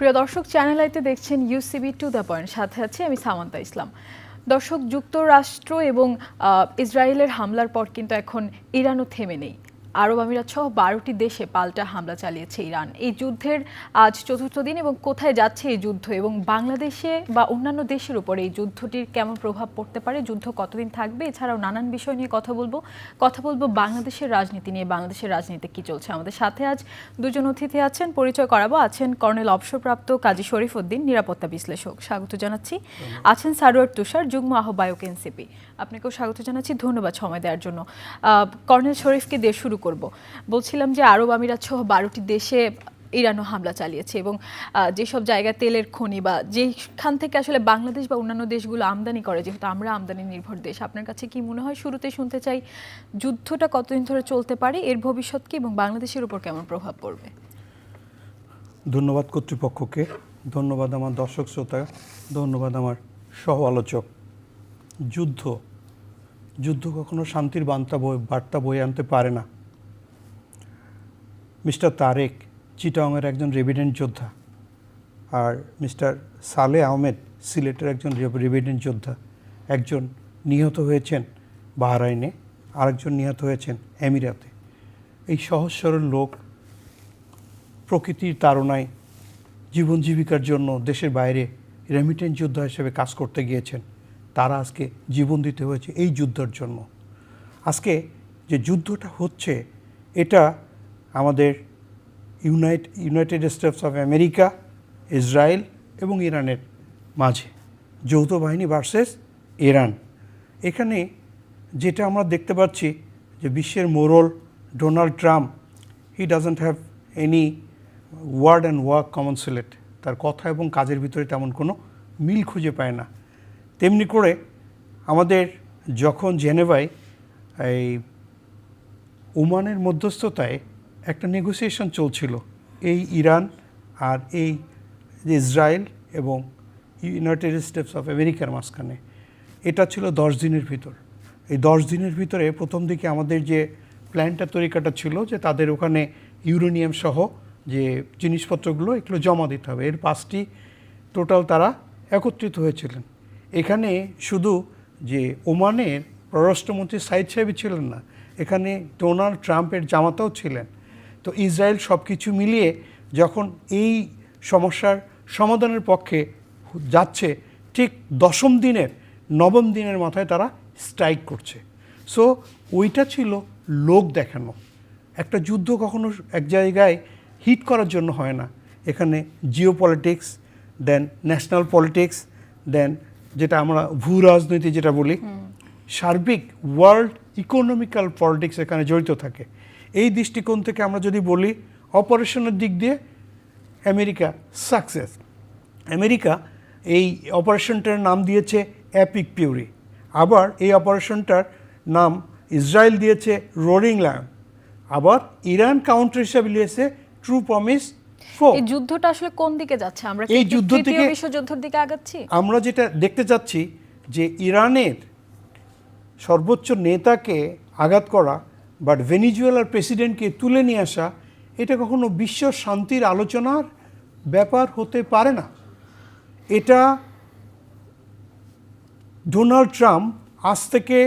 প্রিয় দর্শক, চ্যানেল আইতে দেখছেন ইউসিবি টু দ্য পয়েন্ট, সাথে আছি আমি সামান্তা ইসলাম। দর্শক, যুক্তরাষ্ট্র এবং ইসরায়েলের হামলার পর কিন্তু এখন ইরানও থেমে নেই। আরব আমিরাত সহ 12টি দেশে পাল্টা হামলা চালিয়েছে ইরান। এই যুদ্ধের আজ চতুর্থ দিন এবং কোথায় যাচ্ছে এই যুদ্ধ এবং বাংলাদেশে বা অন্যান্য দেশের উপর এই যুদ্ধটির কেমন প্রভাব পড়তে পারে, যুদ্ধ কতদিন থাকবে, এছাড়াও নানান বিষয় নিয়ে কথা বলবো বাংলাদেশের রাজনীতি নিয়ে। বাংলাদেশের রাজনীতি কি চলছে, আমাদের সাথে আজ দুজন অতিথি আছেন, পরিচয় করাবো। আছেন কর্নেল অবসরপ্রাপ্ত কাজী শরীফ উদ্দিন, নিরাপত্তা বিশ্লেষক, স্বাগত জানাচ্ছি। আছেন সারোয়ার তুষার, যুগ্ম আহ্বায়ক এনসিপি, আপনাকেও স্বাগত জানাচ্ছি, ধন্যবাদ সময় দেওয়ার জন্য। কর্নেল শরীফকে দিয়ে শুরু করব। বলছিলাম যে আরব আমিরাত সহ 12টি দেশে ইরানও হামলা চালিয়েছে এবং যেসব জায়গায় তেলের খনি বা যেখান থেকে আসলে বাংলাদেশ বা অন্যান্য দেশগুলো আমদানি করে, যেহেতু আমরা আমদানি নির্ভর দেশ, আপনার কাছে কি মনে হয়, শুরুতেই শুনতে চাই, যুদ্ধটা কতদিন ধরে চলতে পারে, এর ভবিষ্যৎ কি এবং বাংলাদেশের উপর কেমন প্রভাব পড়বে? ধন্যবাদ কর্তৃপক্ষকে, ধন্যবাদ আমার দর্শক শ্রোতা, ধন্যবাদ আমার সহ আলোচক। যুদ্ধ কখনো শান্তির বার্তা বয়ে আনতে পারে না। মিস্টার তারেক চিটাগংয়ের একজন রেভিডেন্ট যোদ্ধা, আর মিস্টার সালে আহমেদ সিলেটের একজন রেভিডেন্ট যোদ্ধা। একজন নিহত হয়েছেন বাহরাইনে, আরেকজন নিহত হয়েছেন আমিরাতে। এই সহজ সরল লোক প্রকৃতির তাড়নায় জীবন জীবিকার জন্য দেশের বাইরে রেমিটেন্স যোদ্ধা হিসেবে কাজ করতে গিয়েছেন। তারা আজকে জীবন দিতে হয়েছে এই যুদ্ধের জন্য। আজকে যে যুদ্ধটা হচ্ছে, এটা আমাদের United states of America, Israel এবং ইরানের মাঝে, যৌথ বাহিনী ভার্সেস ইরান। এখানে যেটা আমরা দেখতে পাচ্ছি যে বিশ্বের মোড়ল Donald Trump, he doesn't have any word and work কমনসুলেট। তার কথা এবং কাজের ভিতরে তেমন কোনো মিল খুঁজে পায় না। তেমনি করে আমাদের যখন জেনেভায় এই ওমানের মধ্যস্থতায় একটা নেগোসিয়েশন চলছিল এই ইরান আর এই ইসরায়েল এবং ইউনাইটেড স্টেটস অফ আমেরিকার মাঝখানে, এটা ছিল 10 দিনের ভিতর। এই 10 দিনের ভিতরে প্রথম দিকে আমাদের যে প্ল্যানটা তরিকাটা ছিল যে তাদের ওখানে ইউরেনিয়াম সহ যে জিনিসপত্রগুলো এগুলো জমা দিতে হবে, এর 5টি টোটাল তারা একত্রিত হয়েছিলেন। এখানে শুধু যে ওমানের পররাষ্ট্রমন্ত্রী সাইদ সাহেবই ছিলেন না, এখানে ডোনাল্ড ট্রাম্পের জামাতাও ছিলেন। তো ইসরায়েল সব কিছু মিলিয়ে যখন এই সমস্যার সমাধানের পক্ষে যাচ্ছে, ঠিক 9ম দিনের মাথায় তারা স্ট্রাইক করছে। সো ওইটা ছিল লোক দেখানো। একটা যুদ্ধ কখনো এক জায়গায় হিট করার জন্য হয় না। এখানে জিও পলিটিক্স, দেন ন্যাশনাল পলিটিক্স, দেন যেটা আমরা ভূ রাজনীতি যেটা বলি, সার্বিক ওয়ার্ল্ড ইকোনমিক্যাল পলিটিক্স এখানে জড়িত থাকে। এই দৃষ্টিকোণ থেকে আমরা যদি বলি, অপারেশনের দিক দিয়ে আমেরিকা সাকসেস। আমেরিকা এই অপারেশনটার নাম দিয়েছে অ্যাপিক পিউরি, আবার এই অপারেশনটার নাম ইসরায়েল দিয়েছে রোরিং লায়ন, আবার ইরান কাউন্টার হিসাবে নিয়েছে ট্রু প্রমিস 4। এই যুদ্ধটা আসলে কোন দিকে যাচ্ছে? আমরা এই যুদ্ধ থেকে বিশ্বযুদ্ধের দিকে আগাচ্ছি। আমরা যেটা দেখতে যাচ্ছি যে ইরানের সর্বোচ্চ নেতাকে আঘাত করা বা ভেনিজুয়েলার প্রেসিডেন্টকে তুলে নিয়ে আসা, এটা কখনো বিশ্ব শান্তির আলোচনার ব্যাপার হতে পারে না। এটা ডোনাল্ড ট্রাম্প আজ থেকে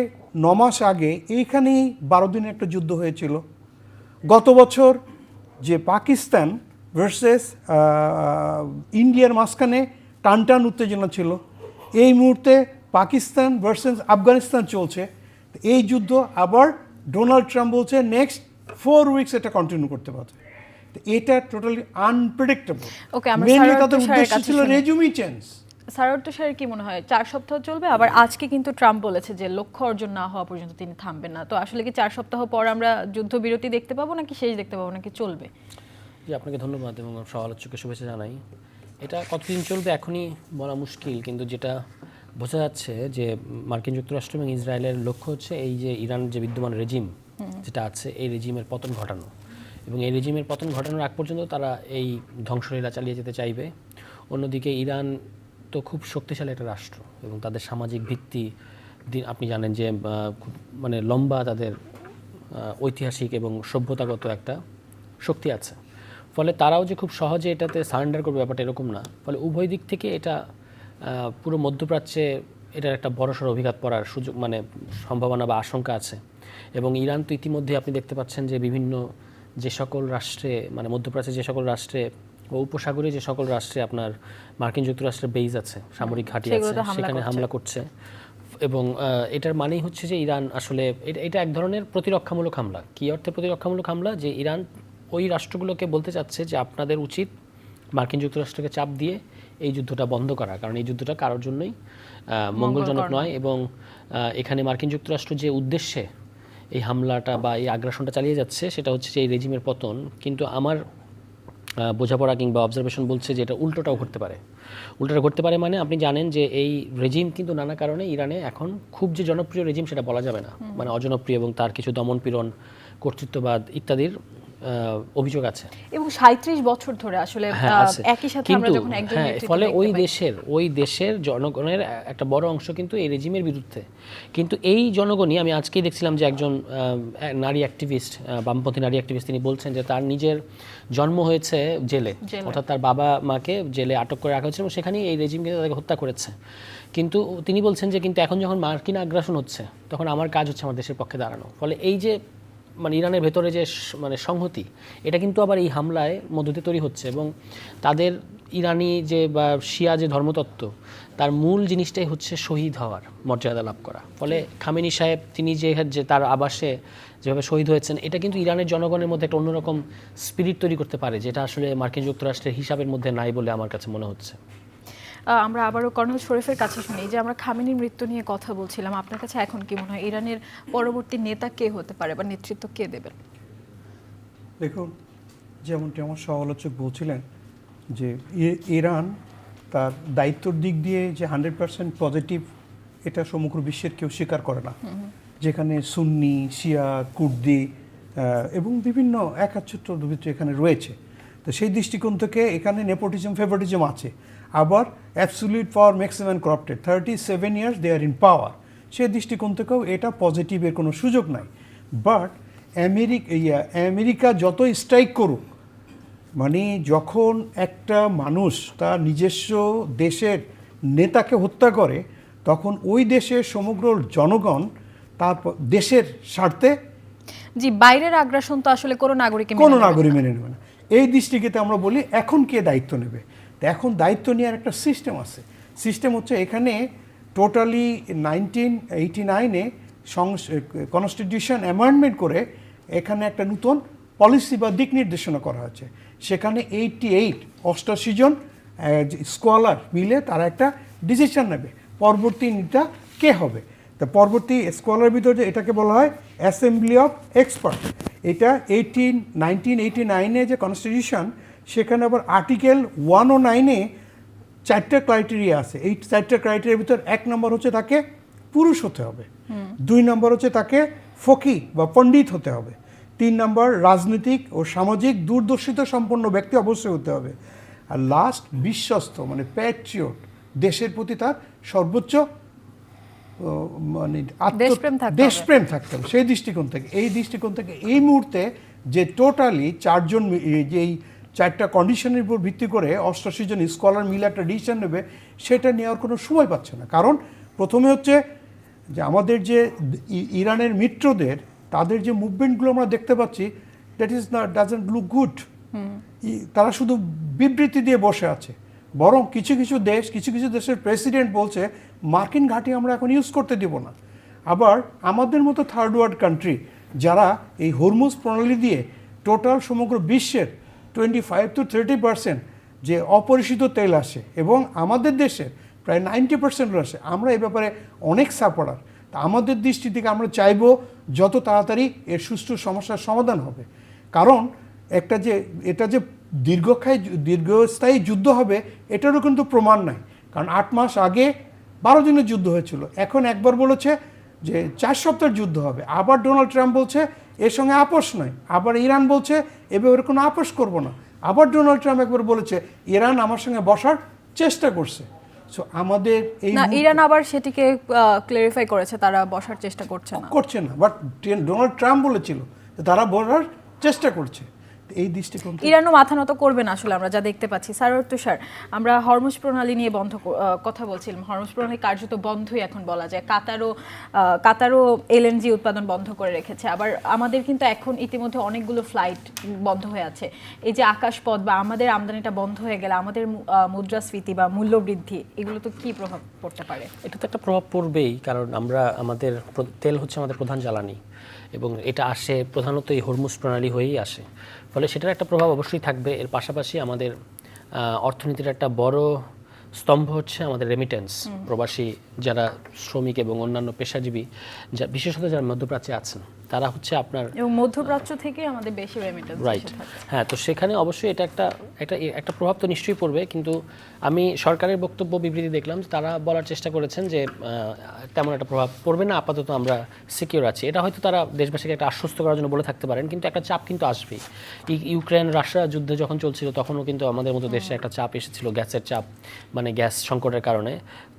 9 মাস আগে এইখানেই 12 দিনের একটা যুদ্ধ হয়েছিল। গত বছর যে পাকিস্তান ভার্সেস ইন্ডিয়ার মাঝখানে টানটান উত্তেজনা ছিল, এই মুহূর্তে পাকিস্তান ভার্সেস আফগানিস্তান চলছে। এই যুদ্ধ আবার ডোনাল্ড ট্রাম্প বলছে নেক্সট 4 উইকস এটা কন্টিনিউ করতে পারবে। এটা টোটালি আনপ্রেডিক্টেবল। মেইনলি তাদের উদ্দেশ্য ছিল রেজুমি চেঞ্জ। সারোয়ার তুষারের কি মনে হয় 4 সপ্তাহ চলবে? আবার আজকে কিন্তু ট্রাম্প বলেছে যে লক্ষ্য অর্জন না হওয়া পর্যন্ত তিনি থামবেন না। তো আসলে কি 4 সপ্তাহ পর আমরা যুদ্ধবিরতি দেখতে পাবো, নাকি শেষ দেখতে পাবো, নাকি চলবে? জি, আপনাকে ধন্যবাদ এবং সহ-আলোচককে শুভেচ্ছা জানাই। এটা কতদিন চলবে এখনই বলা মুশকিল, কিন্তু যেটা বোঝা যাচ্ছে যে মার্কিন যুক্তরাষ্ট্র এবং ইসরায়েলের লক্ষ্য হচ্ছে এই যে ইরান যে বিদ্যমান রেজিম যেটা আছে, এই রেজিমের পতন ঘটানো, এবং এই রেজিমের পতন ঘটানোর আগ পর্যন্ত তারা এই ধ্বংসলীলা চালিয়ে যেতে চাইবে। অন্যদিকে ইরান তো খুব শক্তিশালী একটা রাষ্ট্র এবং তাদের সামাজিক ভিত্তি আপনি জানেন যে খুব মানে লম্বা তাদের ঐতিহাসিক এবং সভ্যতাগত একটা শক্তি আছে। ফলে তারাও যে খুব সহজে এটাতে সারেন্ডার করবে ব্যাপারটা এরকম না। ফলে উভয় দিক থেকে এটা পুরো মধ্যপ্রাচ্যে এটার একটা বড়সড় অভিঘাত পড়ার সুযোগ মানে সম্ভাবনা বা আশঙ্কা আছে। এবং ইরান তো ইতিমধ্যে আপনি দেখতে পাচ্ছেন যে বিভিন্ন যে সকল রাষ্ট্রে মানে মধ্যপ্রাচ্যে যে সকল রাষ্ট্রে ও উপসাগরীয় যে সকল রাষ্ট্রে আপনার মার্কিন যুক্তরাষ্ট্রের বেইজ আছে, সামরিক ঘাঁটি আছে, সেখানে হামলা করছে। এবং এটার মানেই হচ্ছে যে ইরান আসলে এটা এক ধরনের প্রতিরক্ষামূলক হামলা। কী অর্থে প্রতিরক্ষামূলক হামলা? যে ইরান ওই রাষ্ট্রগুলোকে বলতে চাচ্ছে যে আপনাদের উচিত মার্কিন যুক্তরাষ্ট্রকে চাপ দিয়ে এই যুদ্ধটা বন্ধ করা, কারণ এই যুদ্ধটা কারোর জন্যই মঙ্গলজনক নয়। এবং এখানে মার্কিন যুক্তরাষ্ট্র যে উদ্দেশ্যে এই হামলাটা বা এই আগ্রাসনটা চালিয়ে যাচ্ছে সেটা হচ্ছে যে এই রেজিমের পতন। কিন্তু আমার বোঝাপড়া কিংবা অবজারভেশন বলছে যে এটা উল্টোটাও ঘটতে পারে। উল্টোটা ঘটতে পারে মানে আপনি জানেন যে এই রেজিম কিন্তু নানা কারণে ইরানে এখন খুব যে জনপ্রিয় রেজিম সেটা বলা যাবে না, মানে অজনপ্রিয়, এবং তার কিছু দমনপীড়ন, কর্তৃত্ববাদ ইত্যাদির অভিযোগ আছে। এবং 37 বছর ধরে আসলে একই সাথে আমরা যখন একজন নেতৃত্ব ফলে দেখতে ওই দেশের জনগণের একটা বড় অংশ কিন্তু এই রেজিমের বিরুদ্ধে। কিন্তু এই জনগণই, আমি আজকেই দেখছিলাম যে একজন নারী অ্যাক্টিভিস্ট, বামপন্থী নারী অ্যাক্টিভিস্ট, তিনি বলছেন যে তার নিজের জন্ম হয়েছে জেলে, অর্থাৎ তার বাবা মাকে জেলে আটক করে রাখা হয়েছিল এবং সেখানেই এই রেজিম কিন্তু তাদেরকে হত্যা করেছে। কিন্তু তিনি বলছেন যে কিন্তু এখন যখন মার্কিন আগ্রাসন হচ্ছে তখন আমার কাজ হচ্ছে আমার দেশের পক্ষে দাঁড়ানো। ফলে এই যে মানে ইরানের ভেতরে যে মানে সংহতি, এটা কিন্তু আবার এই হামলায় মধ্য দিয়ে তৈরি হচ্ছে। এবং তাদের ইরানি যে বা শিয়া যে ধর্মতত্ত্ব, তার মূল জিনিসটাই হচ্ছে শহীদ হওয়ার মর্যাদা লাভ করা। ফলে খামেনি সাহেব তিনি যে তার আবাসে যেভাবে শহীদ হয়েছেন, এটা কিন্তু ইরানের জনগণের মধ্যে একটা অন্যরকম স্পিরিট তৈরি করতে পারে, যেটা আসলে মার্কিন যুক্তরাষ্ট্রের হিসাবের মধ্যে নাই বলে আমার কাছে মনে হচ্ছে। আমরা আবারও কর্নেল শরীফের কাছে শুনি যে আমরা খামেনির মৃত্যু নিয়ে কথা বলছিলাম, আপনার কাছে এখন কি মনে হয় ইরানের পরবর্তী নেতা কে হতে পারে বা নেতৃত্ব কে দেবেন? দেখুন, যেমনটি আমার সমালোচক বলছিলেন যে ইরান তার দায়িত্বর দিক দিয়ে যে 100% পজিটিভ, এটা সমগ্র বিশ্বের কেউ স্বীকার করে না। যেখানে সুন্নি, শিয়া, কুর্দি এবং বিভিন্ন একাচ্ছত্র এখানে রয়েছে, তো সেই দৃষ্টিকোণ থেকে এখানে নেপোটিজম, ফেভারিটিজম আছে। আবার absolute power maximum corrupted, 37 years they are in power, সেই দৃষ্টিকোণ থেকেও এটা পজিটিভের কোনো সুযোগ নাই। বাট আমেরিকা যত স্ট্রাইক করুক, মানে যখন একটা মানুষ তার নিজস্ব দেশের নেতাকে হত্যা করে, তখন ওই দেশের সমগ্র জনগণ তার দেশের স্বার্থে, জি, বাইরের আগ্রাসন তো আসলে কোনো নাগরিক মেনে নেবে না। এই দৃষ্টিতে আমরা বলি এখন কে দায়িত্ব নেবে। তো এখন দায়িত্ব নেওয়ার একটা সিস্টেম আছে। সিস্টেম হচ্ছে এখানে টোটালি 1989-এ কনস্টিটিউশন অ্যামেন্ডমেন্ট করে এখানে একটা নতুন পলিসি বা দিক নির্দেশনা করা হয়েছে। সেখানে 88 জন স্কলার মিলে তারা একটা ডিসিশন নেবে পরবর্তী নেতা কে হবে। তা পরবর্তী স্কলার ভিতরে এটাকে বলা হয় অ্যাসেম্বলি অফ এক্সপার্ট। এটা 1989-এ যে কনস্টিটিউশন, সেখানে আবার আর্টিকেল 109-এ 4টা ক্রাইটেরিয়া আছে। এই 4টা ক্রাইটেরিয়ার ভিতর 1 নম্বর হচ্ছে তাকে পুরুষ হতে হবে, 2 নম্বর হচ্ছে তাকে ফকি বা পণ্ডিত হতে হবে, 3 নম্বর রাজনৈতিক ও সামাজিক দূরদর্শিতা সম্পন্ন ব্যক্তি অবশ্যই হতে হবে, আর লাস্ট বিশ্বস্ত মানে প্যাট্রিয়ট, দেশের প্রতি তার সর্বোচ্চ মানে দেশপ্রেম থাকতে হবে। সেই দৃষ্টিকোণ থেকে এই মুহূর্তে যে টোটালি 4 জন যে এই 4টা কন্ডিশনের উপর ভিত্তি করে 88 জন স্কলার মিলে একটা ডিসিশন নেবে, সেটা নেওয়ার কোনো সময় পাচ্ছে না। কারণ প্রথমে হচ্ছে যে আমাদের যে ইরানের মিত্রদের তাদের যে মুভমেন্টগুলো আমরা দেখতে পাচ্ছি, that is not doesn't look good. তারা শুধু বিবৃতি দিয়ে বসে আছে, বরং কিছু কিছু দেশের প্রেসিডেন্ট বলছে মার্কিন ঘাঁটি আমরা এখন ইউজ করতে দেব না। আবার আমাদের মতো থার্ড ওয়ার্ল্ড কান্ট্রি যারা এই হরমুজ প্রণালী দিয়ে টোটাল সমগ্র বিশ্বের 25 to 30% যে অপরিশোধিত তেল আসে এবং আমাদের দেশে প্রায় 90% আসে, আমরা এই ব্যাপারে অনেক সাপোর্টার। তা আমাদের দৃষ্টি থেকে আমরা চাইবো যত তাড়াতাড়ি এর সুষ্ঠু সমস্যার সমাধান হবে। কারণ এটা যে দীর্ঘস্থায়ী যুদ্ধ হবে এটারও কিন্তু প্রমাণ নাই। কারণ 8 মাস আগে 12 দিনের যুদ্ধ হয়েছিল, এখন একবার বলেছে যে 4 সপ্তাহের যুদ্ধ হবে, আবার ডোনাল্ড ট্রাম্প বলছে এর সঙ্গে আপোষ নয়, আবার ইরান বলছে এবার কোনো আপোষ করব না, আবার ডোনাল্ড ট্রাম্প একবার বলেছে ইরান আমার সঙ্গে বসার চেষ্টা করছে। সো আমাদের এই ইরান আবার সেটিকে ক্লারিফাই করেছে তারা বসার চেষ্টা করছে না, বাট ডোনাল্ড ট্রাম্প বলেছিল তারা বসার চেষ্টা করছে। এই দৃষ্টিকোণ থেকে ইরানও মাথা নত করবে না আসলে, আমরা যা দেখতে পাচ্ছি। সারোয়ার তুষার, আমরা হরমুজ প্রণালী নিয়ে কথা বলছিলাম। হরমুজ প্রণালী কার্যত বন্ধই এখন বলা যায়। কাতারও এলএনজি উৎপাদন বন্ধ করে রেখেছে। আবার আমাদের কিন্তু এখন ইতিমধ্যে অনেকগুলো ফ্লাইট বন্ধ হয়ে আছে। এই যে আকাশপথ বা আমাদের আমদানিটা বন্ধ হয়ে গেলে আমাদের মুদ্রাস্ফীতি বা মূল্য বৃদ্ধি, এগুলো তো কি প্রভাব পড়তে পারে? এটা তো একটা প্রভাব পড়বেই, কারণ আমাদের তেল হচ্ছে আমাদের প্রধান জ্বালানি এবং এটা আসে প্রধানত এই হরমুজ প্রণালী হয়েই আসে। ফলে সেটার একটা প্রভাব অবশ্যই থাকবে। এর পাশাপাশি আমাদের অর্থনীতির একটা বড় স্তম্ভ হচ্ছে আমাদের রেমিটেন্স। প্রবাসী যারা শ্রমিক এবং অন্যান্য পেশাজীবী, বিশেষত যারা মধ্যপ্রাচ্যে আছেন, তারা হচ্ছে আপনার এবং মধ্যপ্রাচ্য থেকে আমাদের বেশি রেমিটেন্স রাইট। হ্যাঁ, তো সেখানে অবশ্যই এটা একটা প্রভাব তো নিশ্চয়ই পড়বে। কিন্তু আমি সরকারের বক্তব্য বিবৃতি দেখলাম, তারা বলার চেষ্টা করেছেন যে তেমন একটা প্রভাব পড়বে না, আপাতত আমরা সিকিউর আছি। এটা হয়তো তারা দেশবাসীকে একটা আশ্বস্ত করার জন্য বলে থাকতে পারেন, কিন্তু একটা চাপ কিন্তু আসবেই। ইউক্রেন রাশিয়া যুদ্ধ যখন চলছিল তখনও কিন্তু আমাদের মতো দেশে একটা চাপ এসেছিল, গ্যাসের চাপ, মানে গ্যাস সংকটের কারণে।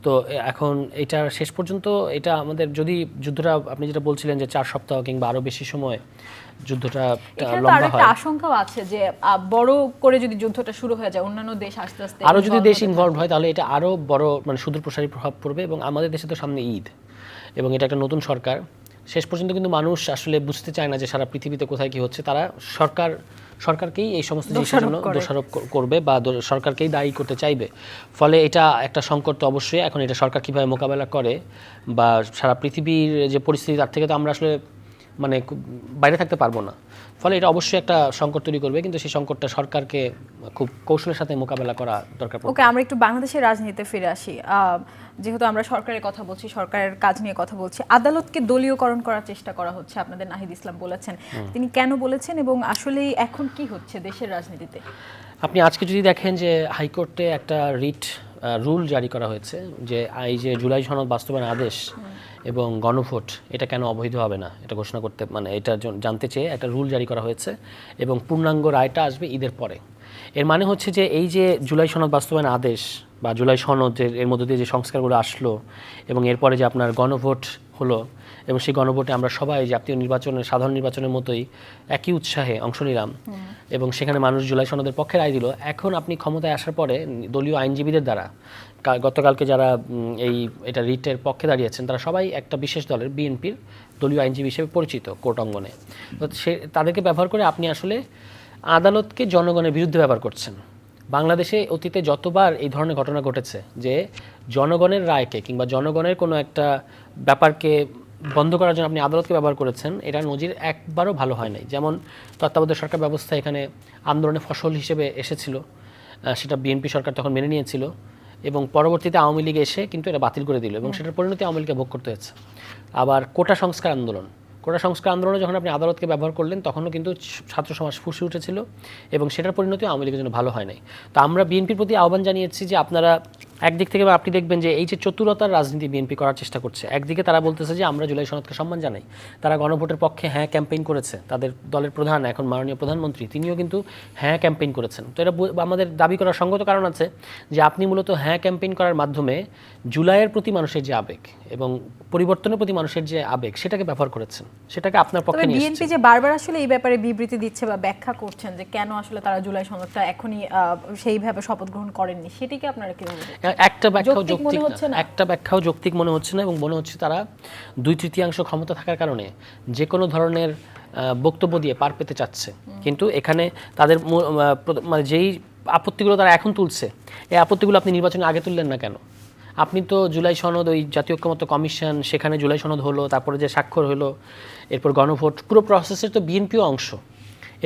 তো এখন এটার শেষ পর্যন্ত এটা আমাদের, যদি যুদ্ধটা আপনি যেটা বলছিলেন যে 4 সপ্তাহ কিংবা আরো বেশি সময় যুদ্ধটা লম্বা হয়, আশঙ্কাও আছে যে বড় করে যদি যুদ্ধটা শুরু হয়ে যায়, অন্যান্য দেশ আস্তে আস্তে আরো যদি দেশ ইনভলভ হয়, তাহলে এটা আরো বড়, মানে সুদূরপ্রসারী প্রভাব পড়বে। এবং আমাদের দেশে তো সামনে ঈদ এবং এটা একটা নতুন সরকার। শেষ পর্যন্ত কিন্তু মানুষ আসলে বুঝতে চায় না যে সারা পৃথিবীতে কোথায় কি হচ্ছে। তারা সরকারকেই এই সমস্ত জিনিসের জন্য দোষারোপ করবে বা সরকারকেই দায়ী করতে চাইবে। ফলে এটা একটা সংকট তো অবশ্যই। এখন এটা সরকার কিভাবে মোকাবেলা করে বা সারা পৃথিবীর যে পরিস্থিতি, তার থেকে তো আমরা আসলে মানে বাইরে থাকতে পারবো না। ফলে এটা অবশ্যই একটা সংকট তৈরি করবে, কিন্তু সেই সংকটটা সরকারকে খুব কৌশলের সাথে মোকাবেলা করা দরকার। ওকে, আমরা একটু বাংলাদেশের রাজনীতিতে ফিরে আসি। যেহেতু আমরা সরকারের কথা বলছি, সরকারের কাজ নিয়ে কথা বলছি, আদালতকে দলীয়করণ করার চেষ্টা করা হচ্ছে, আপনাদের নাহিদ ইসলাম বলেছেন। তিনি কেন বলেছেন এবং আসলেই এখন কি হচ্ছে দেশের রাজনীতিতে? আপনি আজকে যদি দেখেন যে হাইকোর্টে একটা রুল জারি করা হয়েছে যে এই যে জুলাই সনদ বাস্তবায়ন আদেশ এবং গণভোট, এটা কেন অবৈধ হবে না, এটা ঘোষণা করতে, মানে এটা জানতে চেয়ে একটা রুল জারি করা হয়েছে এবং পূর্ণাঙ্গ রায়টা আসবে ঈদের পরে। এর মানে হচ্ছে যে এই যে জুলাই সনদ বাস্তবায়ন আদেশ বা জুলাই সনদ, এর মধ্য দিয়ে যে সংস্কারগুলো আসলো এবং এরপরে যে আপনার গণভোট হলো এবং সেই গণভোটে আমরা সবাই জাতীয় নির্বাচনের, সাধারণ নির্বাচনের মতোই একই উৎসাহে অংশ নিলাম এবং সেখানে মানুষ জুলাই সনদের পক্ষে রায় দিল। এখন আপনি ক্ষমতায় আসার পরে দলীয় আইনজীবীদের দ্বারা, গতকালকে যারা এটা রিটের পক্ষে দাঁড়িয়েছেন, তারা সবাই একটা বিশেষ দলের, বিএনপির দলীয় আইনজীবী হিসেবে পরিচিত কোর্ট অঙ্গনে। তো তাদেরকে ব্যবহার করে আপনি আসলে আদালতকে জনগণের বিরুদ্ধে ব্যবহার করছেন। বাংলাদেশে অতীতে যতবার এই ধরনের ঘটনা ঘটেছে যে জনগণের রায়কে কিংবা জনগণের কোনো একটা ব্যাপারকে বন্ধ করার জন্য আপনি আদালতকে ব্যবহার করেছেন, এটা নজির একবারও ভালো হয় নাই। যেমন তত্ত্বাবধায়ক সরকার ব্যবস্থা এখানে আন্দোলনের ফসল হিসেবে এসেছিল, সেটা বিএনপি সরকার তখন মেনে নিয়েছিল এবং পরবর্তীতে আওয়ামী লীগ এসে কিন্তু এটা বাতিল করে দিল এবং সেটার পরিণতি আওয়ামী লীগকে ভোগ করতে হয়েছে। আবার কোটা সংস্কার আন্দোলনে যখন আপনি আদালতকে ব্যবহার করলেন, তখনও কিন্তু ছাত্র সমাজ ফুঁসে উঠেছিল এবং সেটার পরিণতি আওয়ামী লীগের জন্য ভালো হয় নাই। তো আমরা বিএনপির প্রতি আহ্বান জানিয়েছি যে আপনারা একদিক থেকে আপনি দেখবেন যে এই যে চতুরতার রাজনীতি বিএনপি করার চেষ্টা করছে। একদিকে তারা বলতেছে যে আমরা জুলাই সনদকে সম্মান জানাই, তারা গণভোটের পক্ষে হ্যাঁ ক্যাম্পেইন করেছে, তাদের দলের প্রধান, এখন মাননীয় প্রধানমন্ত্রী, তিনিও কিন্তু হ্যাঁ ক্যাম্পেইন করেছেন। তো এটা আমাদের দাবি করার সঙ্গত কারণ আছে যে আপনি মূলত হ্যাঁ ক্যাম্পেইন করার মাধ্যমে জুলাইয়ের প্রতি মানুষের যে আবেগ এবং পরিবর্তনের প্রতি মানুষের যে আবেগ, সেটাকে ব্যবহার করেছেন, সেটাকে আপনার পক্ষে নিয়ে এসেছেন। বিএনপি যে বারবার আসলে এই ব্যাপারে বিবৃতি দিচ্ছে বা ব্যাখ্যা করছেন যে কেন আসলে তারা জুলাই সনদটা এখনই সেইভাবে শপথ গ্রহণ করেননি, সেটিকে আপনারা কিভাবে দেখছেন? একটা ব্যাখ্যাও যৌক্তিক মনে হচ্ছে না এবং মনে হচ্ছে তারা 2/3 ক্ষমতা থাকার কারণে যে কোনো ধরনের বক্তব্য দিয়ে পার পেতে চাচ্ছে। কিন্তু এখানে তাদের মানে যেই আপত্তিগুলো তারা এখন তুলছে, এই আপত্তিগুলো আপনি নির্বাচনের আগে তুললেন না কেন? আপনি তো জুলাই সনদ, ওই জাতীয় ঐক্যমত্য কমিশন, সেখানে জুলাই সনদ হলো, তারপরে যে স্বাক্ষর হলো, এরপর গণভোট, পুরো প্রসেসের তো বিএনপিও অংশ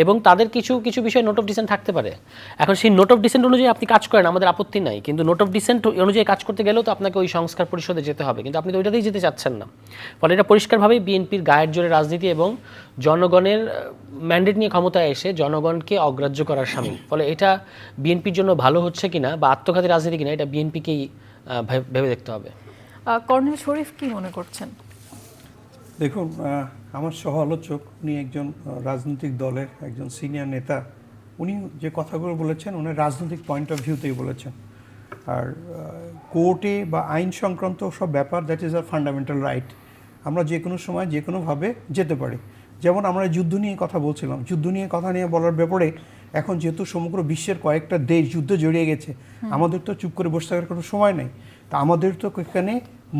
এবং তাদের কিছু কিছু বিষয় নোট অফ ডিসেন্ট থাকতে পারে। এখন সেই নোট অফ ডিসেন্ট অনুযায়ী আপনি কাজ করেন, আমাদের আপত্তি নাই, কিন্তু নোট অফ ডিসেন্ট অনুযায়ী কাজ করতে গেলেও তো আপনাকে ওই সংস্কার পরিষদে যেতে হবে, কিন্তু আপনি তো ওইটাতেই যেতে চাচ্ছেন না। ফলে এটা পরিষ্কারভাবেই বিএনপির গায়ের জোরে রাজনীতি এবং জনগণের ম্যান্ডেট নিয়ে ক্ষমতায় এসে জনগণকে অগ্রাহ্য করার সামিল। ফলে এটা বিএনপির জন্য ভালো হচ্ছে কিনা বা আত্মঘাতী রাজনীতি কিনা, এটা বিএনপিকেই ভেবে দেখতে হবে। কর্নেল শরীফ কি মনে করছেন? দেখুন, আমার সহ আলোচক, উনি একজন রাজনৈতিক দলের একজন সিনিয়র নেতা। উনি যে কথাগুলো বলেছেন, উনি রাজনৈতিক পয়েন্ট অফ ভিউতেই বলেছেন। আর কোর্টে বা আইন সংক্রান্ত সব ব্যাপার, that is our fundamental right. আমরা যে কোনো সময় যে কোনোভাবে যেতে পারি। যেমন আমরা যুদ্ধ নিয়ে কথা বলছিলাম, যুদ্ধ নিয়ে কথা নিয়ে বলার ব্যাপারে এখন যেহেতু সমগ্র বিশ্বের কয়েকটা দেশ যুদ্ধ জড়িয়ে গেছে, আমাদের তো চুপ করে বসে থাকার কোনো সময় নেই। তা আমাদের তো এখানে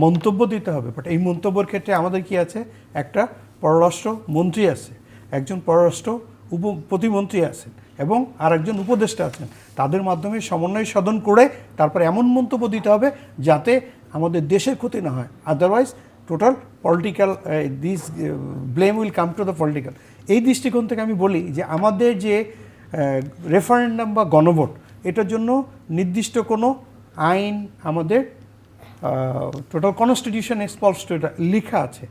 মন্তব্য দিতে হবে। বাট এই মন্তব্যের ক্ষেত্রে আমাদের কি আছে, একটা পররাষ্ট্র মন্ত্রী আছে, একজন পররাষ্ট্র প্রতিমন্ত্রী আছেন এবং আর একজন উপদেষ্টা আছেন। তাদের মাধ্যমে সমন্বয় সাধন করে তারপর এমন মন্তব্য দিতে হবে যাতে আমাদের দেশের ক্ষতি না হয়। Otherwise total political this blame will come to the political. এই দৃষ্টিকোণ থেকে আমি বলি যে আমাদের যে রেফারেন্ডাম বা গণভোট, এটার জন্য নির্দিষ্ট কোনো আইন আমাদের টোটাল কনস্টিটিউশন স্পষ্ট এটা লেখা আছে।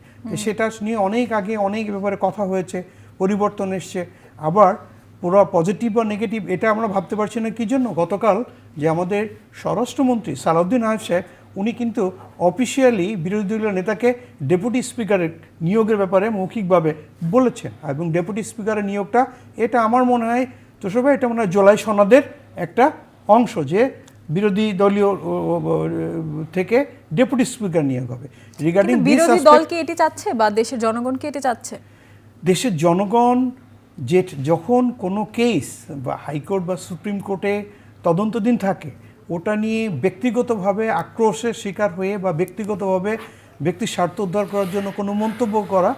সেটা নিয়ে অনেক আগে অনেক ব্যাপারে কথা হয়েছে, পরিবর্তন এসছে। আবার পুরো পজিটিভ বা নেগেটিভ এটা আমরা ভাবতে পারছি না। কী জন্য? গতকাল যে আমাদের স্বরাষ্ট্রমন্ত্রী সালাউদ্দিন আয়ুব সাহেব, উনি কিন্তু অফিসিয়ালি বিরোধী দলীয় নেতাকে ডেপুটি স্পিকারের নিয়োগের ব্যাপারে মৌখিকভাবে বলেছেন। এবং ডেপুটি স্পিকারের নিয়োগটা এটা আমার মনে হয় তোষবা, এটা মনে হয় জুলাই সনদের একটা অংশ যে বিরোধী দলীয় থেকে ডেপুটি স্পিকার নিয়োগ হবে। রিগার্ডিং বিরোধী দল কি এটি চাচ্ছে বা দেশের জনগণ কি এটি চাচ্ছে? দেশের জনগণ যে যখন কোনো কেস বা হাইকোর্ট বা সুপ্রিম কোর্টে তদন্তদিন থাকে, ওটা নিয়ে ব্যক্তিগতভাবে আক্রোশের শিকার হয়ে বা ব্যক্তিগতভাবে ব্যক্তির স্বার্থ উদ্ধার করার জন্য কোনো মন্তব্য করা,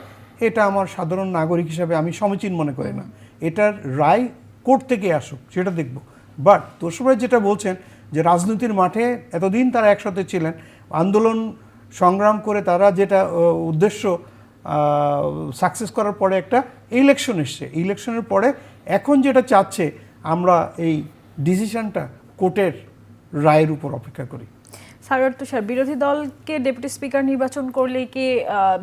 এটা আমার সাধারণ নাগরিক হিসাবে আমি সমীচীন মনে করি না। এটার রায় কোর্ট থেকে আসুক, সেটা দেখব। বাট তোষবাই যেটা বলছেন যে রাজনীতির মাঠে এতদিন তারা একসাথে ছিলেন, আন্দোলন সংগ্রাম করে তারা যেটা উদ্দেশ্য সাকসেস করার পরে একটা ইলেকশন এসছে, ইলেকশনের পরে এখন যেটা চাচ্ছে আমরা এই ডিসিশনটা কোর্টের রায়ের উপর অপেক্ষা করি। সারোয়ার তুষার, বিরোধী দলকে ডেপুটি স্পিকার নির্বাচন করলেই কি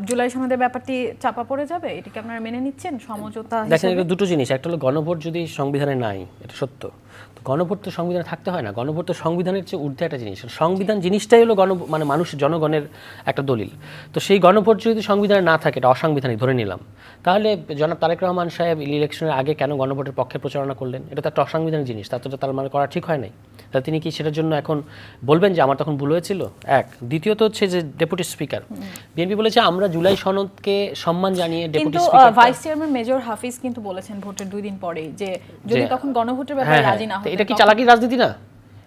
জুলাই সনদের ব্যাপারটি চাপা পড়ে যাবে? এটাকে আপনারা মেনে নিচ্ছেন সমঝোতা দেখেন, হিসেবে? এটা দুটো জিনিস। একটা হলো গণভোট যদি সংবিধানে নাই, এটা সত্য, তো গণভোট তো সংবিধানে থাকতে হয় না। গণভোট তো সংবিধানের চেয়ে ঊর্ধ্বে একটা জিনিস। সংবিধান জিনিসটাই হলো মানে মানুষের জনগণের একটা দলিল। তো সেই গণভোট যদি সংবিধানে না থাকে, এটা অসাংবিধানিক ধরে নিলাম, তাহলে জনাব তারেক রহমান সাহেব ইলেকশনের আগে কেন গণভোটের পক্ষে প্রচারণা করলেন? এটা তো একটা অসাংবিধানিক জিনিস, তার মানে করা ঠিক হয় নাই। তাহলে তিনি কি সেটার জন্য এখন বলবেন যে আমার তখন ভুল হয়েছিল? এক। দ্বিতীয়ত হচ্ছে যে ডেপুটি স্পিকার, বিএনপি বলেছে আমরা জুলাই সনদকে সম্মান জানিয়ে deputy speaker. Vice chairman major Hafiz কিন্তু বলেছেন ভোটের 2 দিন পরেই যে যদি তখন গণভোটের ব্যাপারে রাজি না হয়, এটা কি চালাকি রাজনীতি না?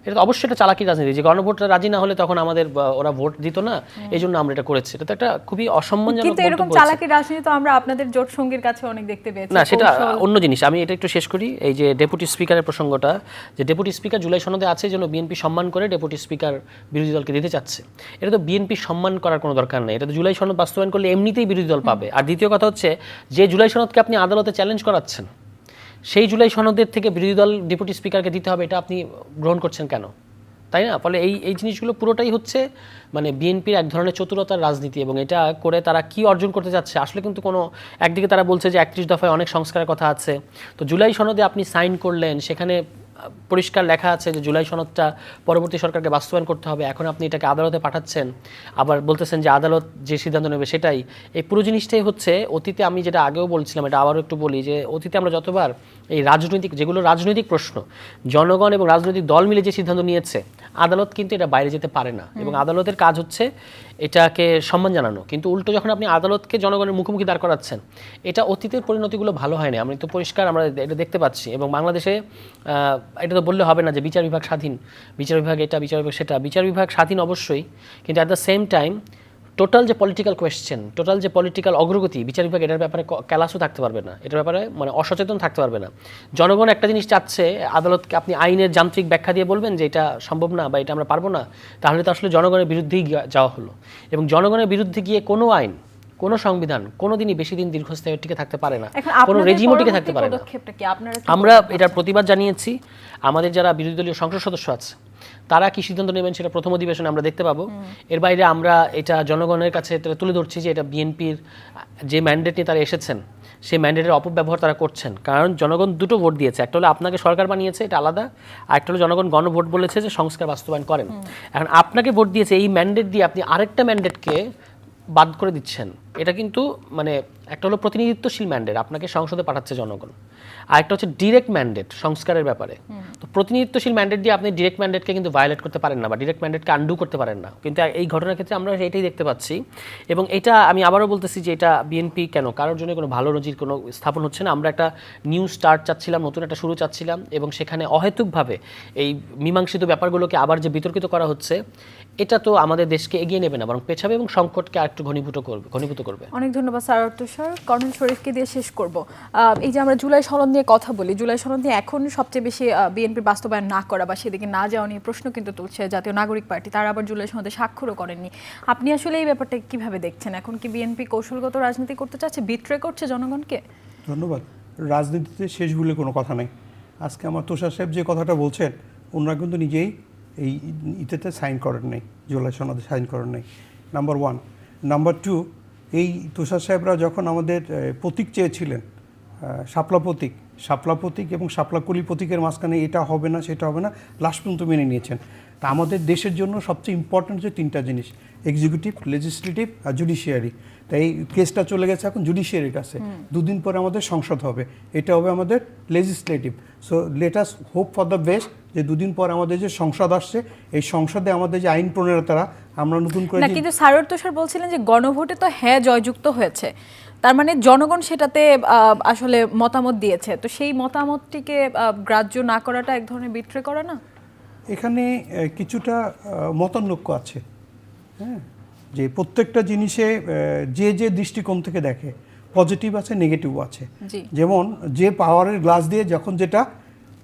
এটা তো অবশ্যই একটা চালাকি রাজনীতি, যে গণভোটটা রাজি না হলে তখন আমাদের ওরা ভোট দিত না, এই জন্য আমরা এটা করেছি। এটা তো একটা খুবই অসম্মানজনক। কিন্তু এরকম চালাকি রাজনীতি তো আমরা আপনাদের জোট সঙ্গীর কাছে অনেক দেখতে পেয়েছি। না, সেটা অন্য জিনিস। আমি এটা একটু শেষ করি। এই যে ডেপুটি স্পিকারের প্রসঙ্গটা, যে ডেপুটি স্পিকার জুলাই সনদে আছে, জন্য বিএনপি সম্মান করে ডেপুটি স্পিকার বিরোধী দলকে দিতে চাচ্ছে। এটা তো বিএনপি সম্মান করার কোনো দরকার নেই। এটা তো জুলাই সনদ বাস্তবায়ন করলে এমনিতেই বিরোধী দল পাবে। আর দ্বিতীয় কথা হচ্ছে যে জুলাই সনদকে আপনি আদালতে চ্যালেঞ্জ করাচ্ছেন, সেই জুলাই সনদের থেকে বিরোধী দল ডেপুটি স্পিকারকে দিতে হবে, এটা আপনি গ্রহণ করছেন কেন? তাই না? ফলে এই জিনিসগুলো পুরোটাই হচ্ছে মানে বিএনপির এক ধরনের চতুরতার রাজনীতি, এবং এটা করে তারা কি অর্জন করতে যাচ্ছে আসলে কিন্তু কোনো, একদিকে তারা বলছে যে 31 দফায় অনেক সংস্কারের কথা আছে, তো জুলাই সনদে আপনি সাইন করলেন, সেখানে পরিষ্কার লেখা আছে যে জুলাই সনদটা পরবর্তী সরকারকে বাস্তবায়ন করতে হবে। এখন আপনি এটাকে আদালতে পাঠাচ্ছেন, আবার বলতেছেন যে আদালত যে সিদ্ধান্ত নেবে সেটাই। এই পুরো জিনিসটাই হচ্ছে অতীতে, আমি যেটা আগেও বলছিলাম, এটা আবারও একটু বলি, যে অতীতে আমরা যতবার এই রাজনৈতিক, যেগুলো রাজনৈতিক প্রশ্ন, জনগণ এবং রাজনৈতিক দল মিলে যে সিদ্ধান্ত নিয়েছে, আদালত কিন্তু এটা বাইরে যেতে পারে না, এবং আদালতের কাজ হচ্ছে এটাকে সম্মান জানানো। কিন্তু উল্টো যখন আপনি আদালতকে জনগণের মুখোমুখি দাঁড় করাচ্ছেন, এটা অতীতের পরিণতিগুলো ভালো হয় না, আমরা তো পরিষ্কার আমরা এটা দেখতে পাচ্ছি। এবং বাংলাদেশে এটা তো বললে হবে না যে বিচার বিভাগ স্বাধীন, বিচার বিভাগ এটা, বিচার বিভাগ সেটা। বিচার বিভাগ স্বাধীন অবশ্যই, কিন্তু at the same time total যে পলিটিক্যাল কোয়েশ্চেন, টোটাল যে পলিটিক্যাল অগ্রগতি, বিচার বিভাগ এটার ব্যাপারে ক্যালাসও থাকতে পারবে না, এটার ব্যাপারে মানে অসচেতন থাকতে পারবে না। জনগণ একটা জিনিস চাচ্ছে, আদালতকে আপনি আইনের যান্ত্রিক ব্যাখ্যা দিয়ে বলবেন যে এটা সম্ভব না বা এটা আমরা পারবো না, তাহলে তো আসলে জনগণের বিরুদ্ধেই যাওয়া হলো। এবং জনগণের বিরুদ্ধে গিয়ে কোনো আইন, কোনো সংবিধান কোনোদিনই বেশি দিন দীর্ঘস্থায়ী টিকে থাকতে পারে না, কোনো রেজিমও টিকে থাকতে পারে না। আমরা এটার প্রতিবাদ জানিয়েছি। আমাদের যারা বিরোধী দলীয় সংসদ সদস্য আছে তারা কি সিদ্ধান্ত নেবেন সেটা প্রথম অধিবেশনে আমরা দেখতে পাবো। এর বাইরে আমরা এটা জনগণের কাছে তুলে ধরছি যে এটা বিএনপির যে ম্যান্ডেট নিয়ে তারা এসেছেন, সেই ম্যান্ডেটের অপব্যবহার তারা করছেন। কারণ জনগণ দুটো ভোট দিয়েছে, একটা হলো আপনাকে সরকার বানিয়েছে, এটা আলাদা, আর একটা হলো জনগণ গণভোট বলেছে যে সংস্কার বাস্তবায়ন করেন। এখন আপনাকে ভোট দিয়েছে, এই ম্যান্ডেট দিয়ে আপনি আরেকটা ম্যান্ডেটকে বাদ করে দিচ্ছেন, এটা কিন্তু মানে একটা হলো প্রতিনিধিত্বশীল ম্যান্ডেট, আপনাকে সংসদে পাঠাচ্ছে জনগণ, আর একটা হচ্ছে ডিরেক্ট ম্যান্ডেট সংস্কারের ব্যাপারে। তো প্রতিনিধিত্বশীল ম্যান্ডেট দিয়ে আপনি ডিরেক্ট ম্যান্ডেটকে কিন্তু ভায়োলেট করতে পারেন না, বা ডিরেক্ট ম্যান্ডেটকে আন্ডু করতে পারেন না, কিন্তু এই ঘটনার ক্ষেত্রে আমরা এটাই দেখতে পাচ্ছি। এবং এটা আমি আবারও বলতেছি যে এটা বিএনপি কেন কারোর জন্য কোনো ভালো নজির কোনো স্থাপন হচ্ছে না। আমরা একটা নিউ স্টার্ট চাচ্ছিলাম, নতুন একটা শুরু চাচ্ছিলাম, এবং সেখানে অহেতুকভাবে এই মীমাংসিত ব্যাপারগুলোকে আবার যে বিতর্কিত করা হচ্ছে, এটা তো আমাদের দেশকে এগিয়ে নেবে না, বরং পেছাবে এবং সংকটকে আরেকটু ঘনীভূত করবে। অনেক ধন্যবাদ স্যার তুষার। কর্নেল শরীফকে দিয়ে শেষ করব। এই যে আমরা জুলাই সনদ নিয়ে কথা বলি, জুলাই সনদ নিয়ে এখন সবচেয়ে বেশি বিএনপির বাস্তবায়ন না করা বা সেদিকে না যাওয়া নিয়ে প্রশ্ন কিন্তু তুলছে জাতীয় নাগরিক পার্টি। তারা আবার জুলাই সনদে স্বাক্ষরও করেননি। আপনি আসলে এই ব্যাপারটা কিভাবে দেখছেন? এখন কি বিএনপি কৌশলগত রাজনীতি করতে চাচ্ছে, বিট্রে করছে জনগণকে? ধন্যবাদ। রাজনীতিতে শেষ বলে কোনো কথা নেই। আজকে আমার তুষার সাহেব যে কথাটা বলছেন, ওনারা কিন্তু নিজেই এই ইতেতে সাইন করেন নাই, জুলাই সনদে সাইন করেন নাই, নাম্বার 1। নাম্বার 2, এই তুষার সাহেবরা যখন আমাদের প্রতীক চেয়েছিলেন, শাপলা প্রতীক এবং শাপলাকলি প্রতীকের মাঝখানে এটা হবে না সেটা হবে না, লাস্ট পর্যন্ত মেনে নিয়েছেন। তা আমাদের দেশের জন্য সবচেয়ে ইম্পর্টেন্ট যে 3টা জিনিস, এক্সিকিউটিভ, লেজিসলেটিভ আর জুডিশিয়ারি। তাই এই কেসটা চলে গেছে এখন জুডিশিয়ারির কাছে। 2 দিন পরে আমাদের সংসদ হবে, এটা হবে আমাদের legislative. So let us hope for the best, যে 2 দিন পর আমাদের যে সংসদ আসছে, এই সংসদে আমাদের যে আইন প্রণেতারা আমরা নতুন করে না, কিন্তু স্যার তুষার বলছিলেন যে গণভোটে তো হ্যাঁ জয়যুক্ত হয়েছে, তার মানে জনগণ সেটাতে আসলে মতামত দিয়েছে, তো সেই মতামতটিকে গ্রাহ্য না করাটা এক ধরনের বিট্রে করা না? এখানে কিছুটা মতানৈক্য আছে, হ্যাঁ, যে প্রত্যেকটা জিনিসে যে দৃষ্টিকোণ থেকে দেখে, পজিটিভ আছে, নেগেটিভও আছে। যেমন যে পাওয়ারের গ্লাস দিয়ে যখন যেটা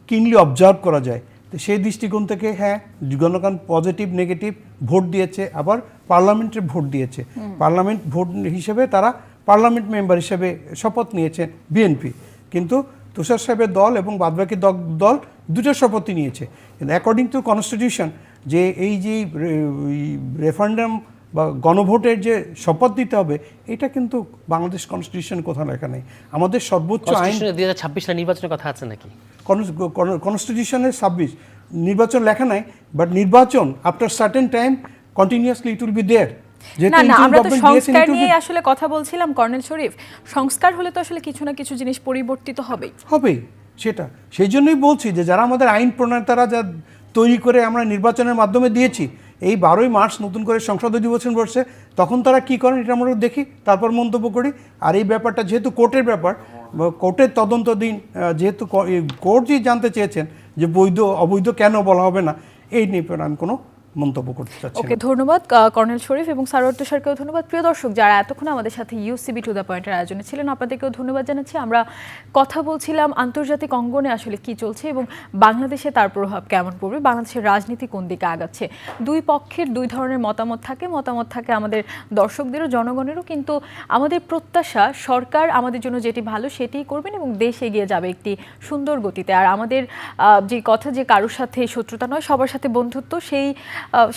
কিনলি অবজার্ভ করা যায়, তো সেই দৃষ্টিকোণ থেকে হ্যাঁ জনগণ পজিটিভ নেগেটিভ ভোট দিয়েছে, আবার পার্লামেন্টে ভোট দিয়েছে। পার্লামেন্ট ভোট হিসেবে তারা পার্লামেন্ট মেম্বার হিসেবে শপথ নিয়েছেন বিএনপি, কিন্তু তুষার সাহেবের দল এবং বাদবাকি দল দুটো শপথই নিয়েছে। কিন্তু অ্যাকর্ডিং টু কনস্টিটিউশন, যে এই যে রেফারেন্ডাম বা গণভোটের যে শপথ দিতে হবে, এটা কিন্তু বাংলাদেশ কনস্টিটিউশন কোথাও লেখা নেই। আমাদের সর্বোচ্চ আইন 2026 সালের নির্বাচনের কথা আছে নাকি? কনস্টিটিউশনের 26 নির্বাচন লেখা নাই, বাট নির্বাচন after certain time continuously it will be there. না না, আমরা তো সংস্কার নিয়ে আসলে কথা বলছিলাম কর্নেল শরীফ। সংস্কার হলে তো আসলে কিছু না কিছু জিনিস পরিবর্তিত হবেই, সেটা সেই জন্যই বলছি যে যারা আমাদের আইন প্রণেতারা যা তৈরি করে আমরা নির্বাচনের মাধ্যমে দিয়েছি, এই 12ই মার্চ নতুন করে সংসদ অধিবেশন বসছে, তখন তারা কি করেন এটা আমরা দেখি, তারপর মন্তব্য করি। আর এই ব্যাপারটা যেহেতু কোর্টের ব্যাপার, কোর্টের তদন্তদিন, যেহেতু কোর্টই জানতে চেয়েছেন যে বৈধ অবৈধ কেন বলা হবে না, এই নিয়ে আমি কোনো মন্তব্য করতে চাচ্ছি। ওকে, ধন্যবাদ কর্নেল শরীফ এবং সারোয়ার তুষারকেও ধন্যবাদ। প্রিয় দর্শক, যারা এতক্ষণ আমাদের সাথে ইউসিবি টু দ্য পয়েন্টের আয়োজনে ছিলেন, আপনাদেরকেও ধন্যবাদ জানাচ্ছি। আমরা কথা বলছিলাম আন্তর্জাতিক অঙ্গনে আসলে কি চলছে এবং বাংলাদেশে তার প্রভাব কেমন পড়বে, বাংলাদেশের রাজনীতি কোন দিকে আগাচ্ছে। দুই পক্ষের দুই ধরনের মতামত থাকে আমাদের দর্শকদেরও, জনগণেরও, কিন্তু আমাদের প্রত্যাশা সরকার আমাদের জন্য যেটি ভালো সেটিই করবেন এবং দেশ এগিয়ে যাবে একটি সুন্দর গতিতে। আর আমাদের যে কথা যে কারোর সাথে শত্রুতা নয়, সবার সাথে বন্ধুত্ব,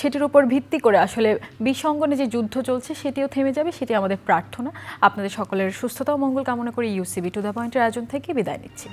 সেটির উপর ভিত্তি করে আসলে বিসঙ্গনে যে যুদ্ধ চলছে সেটিও থেমে যাবে, সেটি আমাদের প্রার্থনা। আপনাদের সকলের সুস্থতা ও মঙ্গল কামনা করে ইউসিবি টু দ্য পয়েন্টের আয়োজন থেকে বিদায় নিচ্ছি।